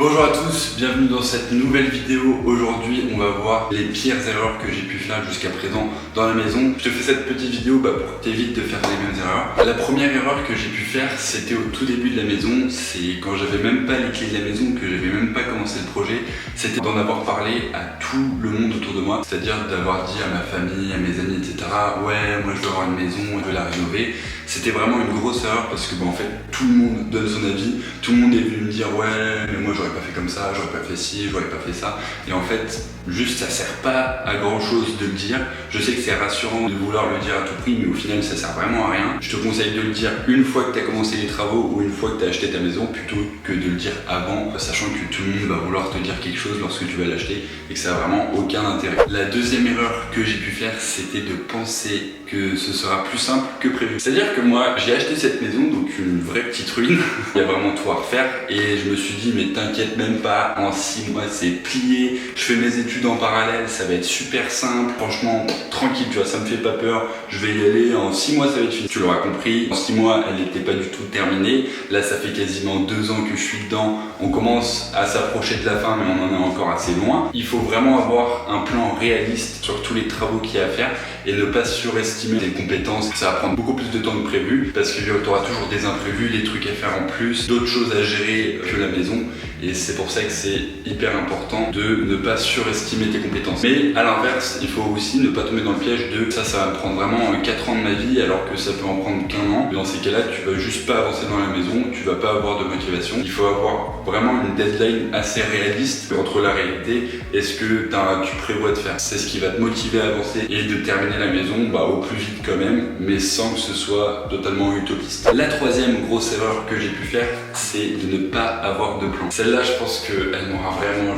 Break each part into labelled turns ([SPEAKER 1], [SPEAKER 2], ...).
[SPEAKER 1] Bonjour à tous, bienvenue dans cette nouvelle vidéo. Aujourd'hui on va voir les pires erreurs que j'ai pu faire jusqu'à présent dans la maison. Je te fais cette petite vidéo pour que tu évites de faire les mêmes erreurs. La première erreur que j'ai pu faire, c'était au tout début de la maison. C'est quand j'avais même pas les clés de la maison, que j'avais même pas commencé le projet. C'était d'en avoir parlé à tout le monde autour de moi. C'est-à-dire d'avoir dit à ma famille, à mes amis, etc. Ouais, moi je veux avoir une maison, je veux la rénover. C'était vraiment une grosse erreur parce que en fait tout le monde donne son avis, tout le monde est venu me dire ouais mais moi j'aurais pas fait comme ça, j'aurais pas fait ci, j'aurais pas fait ça, et en fait juste ça sert pas à grand chose de le dire. Je sais que c'est rassurant de vouloir le dire à tout prix, mais au final ça sert vraiment à rien. Je te conseille de le dire une fois que tu as commencé les travaux ou une fois que tu as acheté ta maison, plutôt que de le dire avant, sachant que tout le monde va vouloir te dire quelque chose lorsque tu vas l'acheter et que ça a vraiment aucun intérêt. La deuxième erreur que j'ai pu faire, c'était de penser que ce sera plus simple que prévu. C'est-à-dire que moi j'ai acheté cette maison, donc une vraie petite ruine, il y a vraiment tout à refaire, et je me suis dit mais t'inquiète même pas, en 6 mois c'est plié, je fais mes études en parallèle, ça va être super simple, franchement tranquille, tu vois, ça me fait pas peur, je vais y aller, en 6 mois ça va être fini. Tu l'auras compris, en 6 mois elle n'était pas du tout terminée, là ça fait quasiment 2 ans que je suis dedans, on commence à s'approcher de la fin mais on en est encore assez loin. Il faut vraiment avoir un plan réaliste sur tous les travaux qu'il y a à faire et ne pas surestimer tes compétences. Ça va prendre beaucoup plus de temps que prévu parce que tu auras toujours des imprévus, des trucs à faire en plus, d'autres choses à gérer que la maison, et c'est pour ça que c'est hyper important de ne pas surestimer tes compétences. Mais à l'inverse, il faut aussi ne pas tomber dans le piège de ça va me prendre vraiment 4 ans de ma vie alors que ça peut en prendre qu'un an. Dans ces cas-là, tu vas juste pas avancer dans la maison, tu vas pas avoir de motivation. Il faut avoir vraiment une deadline assez réaliste entre la réalité et ce que tu prévois de faire. C'est ce qui va te motiver à avancer et de terminer la maison au plus vite quand même, mais sans que ce soit totalement utopiste. La troisième grosse erreur que j'ai pu faire, c'est de ne pas avoir de plan. Celle-là, je pense qu'elle m'aura vraiment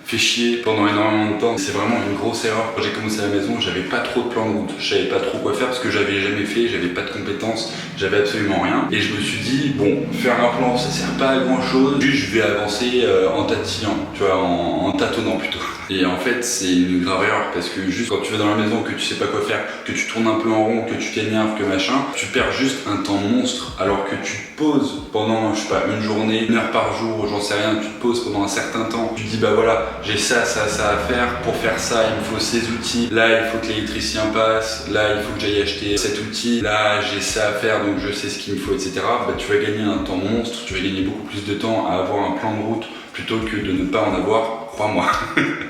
[SPEAKER 1] fait chier pendant énormément de temps. C'est vraiment une grosse erreur. Quand j'ai commencé la maison, j'avais pas trop de plan de route, je savais pas trop quoi faire parce que j'avais jamais fait, j'avais pas de compétences, j'avais absolument rien, et je me suis dit bon, faire un plan ça sert pas à grand chose, juste je vais avancer en tatillant, tu vois, en tâtonnant plutôt. Et en fait c'est une grave erreur parce que juste quand tu vas dans la maison, que tu sais pas quoi faire, que tu tournes un peu en rond, que tu t'énerves, que machin, tu perds juste un temps monstre, alors que tu te poses pendant, je sais pas, une journée, 1 heure par jour, j'en sais rien, tu te poses pendant un certain temps, tu te dis voilà, j'ai ça à faire, pour faire ça il me faut ces outils, là il faut que l'électricien passe, là il faut que j'aille acheter cet outil, là j'ai ça à faire donc je sais ce qu'il me faut, etc. Tu vas gagner un temps monstre, tu vas gagner beaucoup plus de temps à avoir un plan de route plutôt que de ne pas en avoir, crois-moi.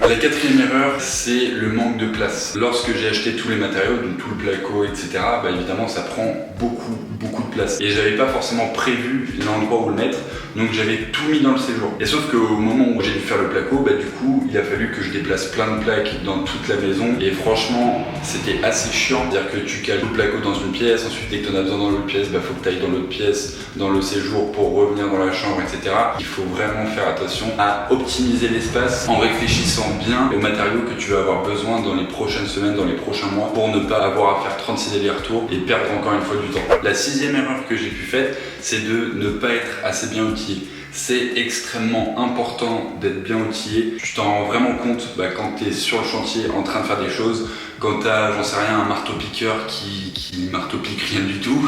[SPEAKER 1] La quatrième erreur, c'est le manque de place. Lorsque j'ai acheté tous les matériaux, donc tout le placo, etc., évidemment ça prend beaucoup de place. Et j'avais pas forcément prévu l'endroit où le mettre, donc j'avais tout mis dans le séjour. Et sauf qu'au moment où j'ai dû faire le placo, du coup, il a fallu que je déplace plein de plaques dans toute la maison. Et franchement, c'était assez chiant. C'est-à-dire que tu cales le placo dans une pièce, ensuite dès que tu en as besoin dans l'autre pièce, faut que tu ailles dans l'autre pièce, dans le séjour pour revenir dans la chambre, etc. Il faut vraiment faire attention à optimiser l'espace en réfléchissant bien aux matériaux que tu vas avoir besoin dans les prochaines semaines, dans les prochains mois, pour ne pas avoir à faire 36 allers-retours et perdre encore une fois du temps. La sixième erreur que j'ai pu faire, c'est de ne pas être assez bien outillé. C'est extrêmement important d'être bien outillé. Tu t'en rends vraiment compte quand tu es sur le chantier en train de faire des choses, quand tu as, j'en sais rien, un marteau-piqueur qui marteau-pique rien du tout,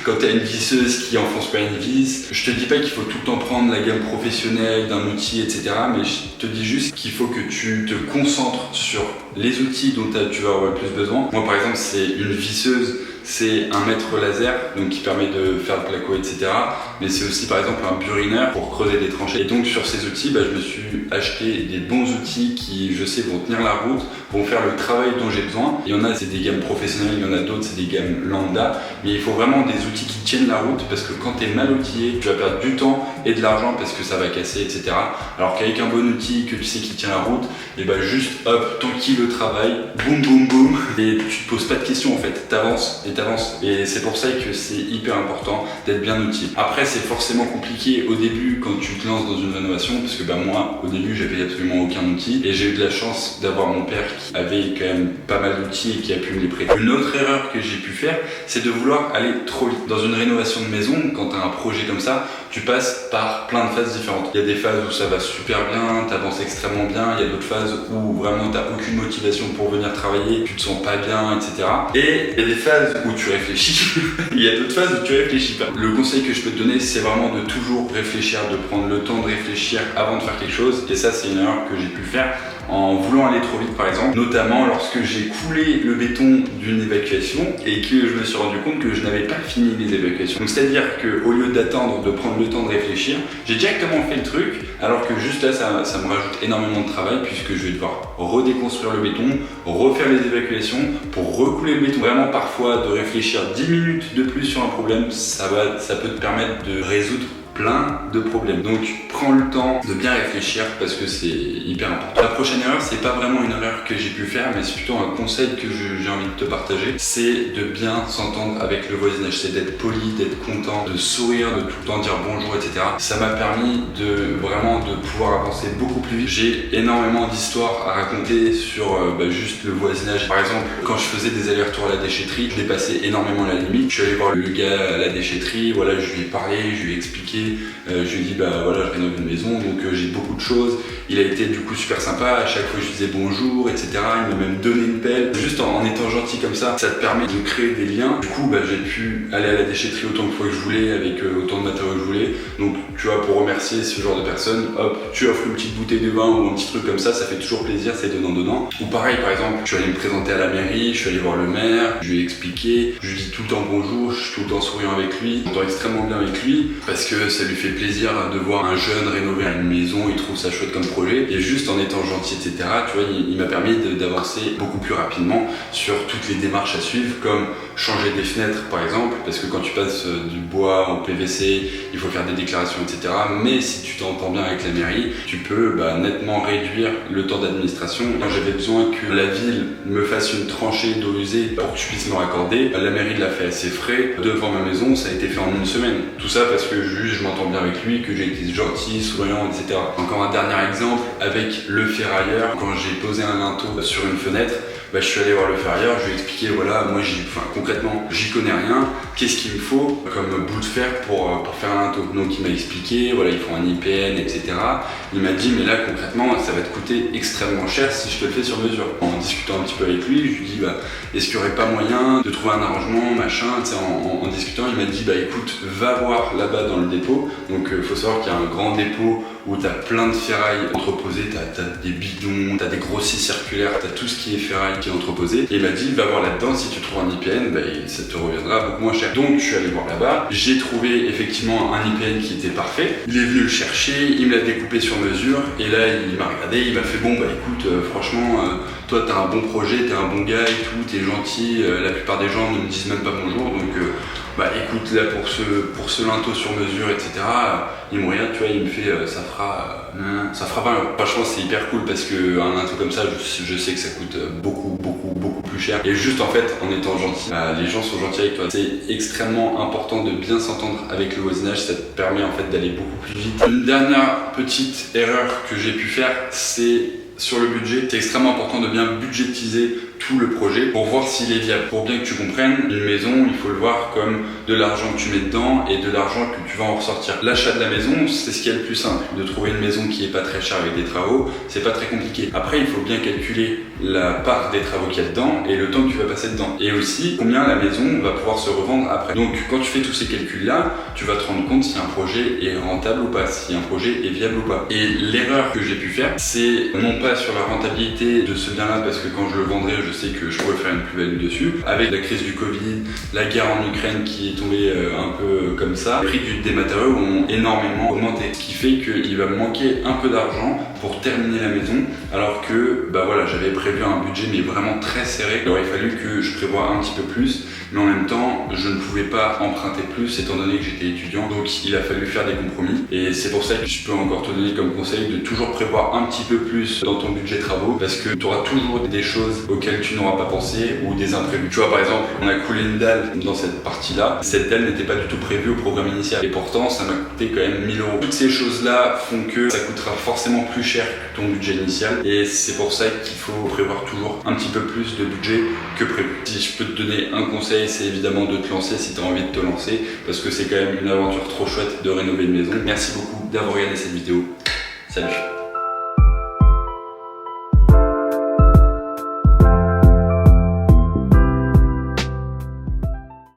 [SPEAKER 1] quand tu as une visseuse qui enfonce pas une vis. Je te dis pas qu'il faut tout le temps prendre la gamme professionnelle d'un outil, etc. Mais je te dis juste qu'il faut que tu te concentres sur les outils dont tu vas avoir le plus besoin. Moi par exemple, c'est une visseuse, c'est un mètre laser donc qui permet de faire le placo, etc. Mais c'est aussi par exemple un burineur pour creuser des tranchées. Et donc sur ces outils, je me suis acheté des bons outils qui, je sais, vont tenir la route, vont faire le travail dont j'ai besoin. Il y en a, c'est des gammes professionnelles, il y en a d'autres, c'est des gammes lambda. Mais il faut vraiment des outils qui tiennent la route parce que quand tu es mal outillé, tu vas perdre du temps et de l'argent parce que ça va casser, etc. Alors qu'avec un bon outil que tu sais qui tient la route, et juste hop, tranquille le travail, boum boum boum, et tu te poses pas de questions en fait, t'avances. Et c'est pour ça que c'est hyper important d'être bien outillé. Après c'est forcément compliqué au début quand tu te lances dans une rénovation parce que moi au début j'avais absolument aucun outil et j'ai eu de la chance d'avoir mon père qui avait quand même pas mal d'outils et qui a pu me les prêter. Une autre erreur que j'ai pu faire, c'est de vouloir aller trop vite. Dans une rénovation de maison, quand tu as un projet comme ça, tu passes par plein de phases différentes. Il y a des phases où ça va super bien, tu avances extrêmement bien, il y a d'autres phases où vraiment tu n'as aucune motivation pour venir travailler, tu te sens pas bien, etc. Et il y a des phases où tu réfléchis, il y a d'autres phases où tu réfléchis pas. Le conseil que je peux te donner, c'est vraiment de toujours réfléchir, de prendre le temps de réfléchir avant de faire quelque chose. Et ça, c'est une erreur que j'ai pu faire en voulant aller trop vite par exemple, notamment lorsque j'ai coulé le béton d'une évacuation et que je me suis rendu compte que je n'avais pas fini les évacuations. Donc c'est-à-dire qu'au lieu d'attendre, de prendre le temps de réfléchir, j'ai directement fait le truc, alors que juste là ça me rajoute énormément de travail puisque je vais devoir redéconstruire le béton, refaire les évacuations pour recouler le béton. Vraiment parfois de réfléchir 10 minutes de plus sur un problème, ça peut te permettre de résoudre plein de problèmes. Donc prends le temps de bien réfléchir parce que c'est hyper important. La prochaine erreur, c'est pas vraiment une erreur que j'ai pu faire, mais c'est plutôt un conseil que j'ai envie de te partager, c'est de bien s'entendre avec le voisinage, c'est d'être poli, d'être content, de sourire, de tout le temps dire bonjour, etc. Ça m'a permis de vraiment de pouvoir avancer beaucoup plus vite. J'ai énormément d'histoires à raconter sur juste le voisinage. Par exemple, quand je faisais des allers-retours à la déchetterie, je dépassais énormément la limite. Je suis allé voir le gars à la déchetterie, voilà, je lui ai parlé, je lui ai expliqué. Je lui ai dit voilà, je rénove une maison, donc j'ai beaucoup de choses. Il a été du coup super sympa, à chaque fois je lui disais bonjour, etc. Il m'a même donné une pelle. Juste en étant gentil comme ça te permet de créer des liens. Du coup j'ai pu aller à la déchetterie autant de fois que je voulais, avec autant de matériaux que je voulais. Donc tu vois, pour remercier ce genre de personnes, hop, tu offres une petite bouteille de vin ou un petit truc comme ça fait toujours plaisir, c'est donnant. Ou pareil, par exemple, je suis allé me présenter à la mairie, je suis allé voir le maire, je lui ai expliqué, je lui dis tout le temps bonjour, je suis tout le temps souriant avec lui, je m'entends extrêmement bien avec lui parce que ça lui fait plaisir de voir un jeune rénover une maison, il trouve ça chouette comme projet, et juste en étant gentil, etc., tu vois, il m'a permis d'avancer beaucoup plus rapidement sur toutes les démarches à suivre, comme changer des fenêtres par exemple, parce que quand tu passes du bois au PVC, il faut faire des déclarations, etc. Mais si tu t'entends bien avec la mairie, tu peux nettement réduire le temps d'administration. Quand j'avais besoin que la ville me fasse une tranchée d'eau usée pour que je puisse me raccorder, la mairie l'a fait assez frais devant ma maison, ça a été fait en une semaine. Tout ça parce que juste je m'entends bien avec lui, que j'ai été gentil, souriant, etc. Encore un dernier exemple avec le ferrailleur. Quand j'ai posé un linteau sur une fenêtre, je suis allé voir le ferrailleur, je lui ai expliqué, voilà, moi concrètement, j'y connais rien, qu'est-ce qu'il me faut comme bout de fer pour faire un linteau. Donc il m'a expliqué, voilà, il faut un IPN, etc. Il m'a dit, mais là concrètement, ça va te coûter extrêmement cher si je te le fais sur mesure. En discutant un petit peu avec lui, je lui ai dit, est-ce qu'il n'y aurait pas moyen de trouver un arrangement, machin, en discutant, il m'a dit, écoute, va voir là-bas dans le dépôt. Donc il faut savoir qu'il y a un grand dépôt où tu as plein de ferraille entreposées, tu as des bidons, tu as des gros scies circulaires, tu as tout ce qui est ferraille qui est entreposé. Et il m'a dit, va voir là-dedans, si tu trouves un IPN, ça te reviendra beaucoup moins cher. Donc je suis allé voir là-bas, j'ai trouvé effectivement un IPN qui était parfait. Il est venu le chercher, il me l'a découpé sur mesure, et là il m'a regardé, il m'a fait, bon écoute, franchement, toi t'as un bon projet, t'es un bon gars et tout, t'es gentil, la plupart des gens ne me disent même pas bonjour, donc écoute, là pour ce linteau sur mesure, etc., il me regarde, tu vois, il me fait, ça fera 20 €. Franchement, c'est hyper cool parce qu'un linteau comme ça, je sais que ça coûte beaucoup plus cher. Et juste en fait, en étant gentil, les gens sont gentils avec toi. C'est extrêmement important de bien s'entendre avec le voisinage, ça te permet en fait d'aller beaucoup plus vite. Une dernière petite erreur que j'ai pu faire, c'est sur le budget. C'est extrêmement important de bien budgétiser tout le projet pour voir s'il est viable. Pour bien que tu comprennes, une maison, il faut le voir comme de l'argent que tu mets dedans et de l'argent que tu vas en ressortir. L'achat de la maison, c'est ce qui est le plus simple. De trouver une maison qui est pas très chère avec des travaux, c'est pas très compliqué. Après, il faut bien calculer la part des travaux qu'il y a dedans et le temps que tu vas passer dedans. Et aussi, combien la maison va pouvoir se revendre après. Donc, quand tu fais tous ces calculs-là, tu vas te rendre compte si un projet est rentable ou pas, si un projet est viable ou pas. Et l'erreur que j'ai pu faire, c'est non pas sur la rentabilité de ce bien-là, parce que quand je le vendrai, je sais que je pourrais faire une plus-value dessus. Avec la crise du Covid, la guerre en Ukraine qui est tombée un peu comme ça, les prix des matériaux ont énormément augmenté. Ce qui fait qu'il va me manquer un peu d'argent pour terminer la maison, alors que voilà, j'avais prévu un budget mais vraiment très serré. Il aurait fallu que je prévoie un petit peu plus, mais en même temps, je ne pouvais pas emprunter plus étant donné que j'étais étudiant, donc il a fallu faire des compromis. Et c'est pour ça que je peux encore te donner comme conseil de toujours prévoir un petit peu plus dans ton budget travaux, parce que tu auras toujours des choses auxquelles tu n'auras pas pensé ou des imprévus. Tu vois, par exemple, on a coulé une dalle dans cette partie-là. Cette dalle n'était pas du tout prévue au programme initial et pourtant ça m'a coûté quand même 1000 €. Toutes ces choses-là font que ça coûtera forcément plus cher que ton budget initial et c'est pour ça qu'il faut prévoir toujours un petit peu plus de budget que prévu. Si je peux te donner un conseil, c'est évidemment de te lancer si tu as envie de te lancer, parce que c'est quand même une aventure trop chouette de rénover une maison. Merci beaucoup d'avoir regardé cette vidéo. Salut!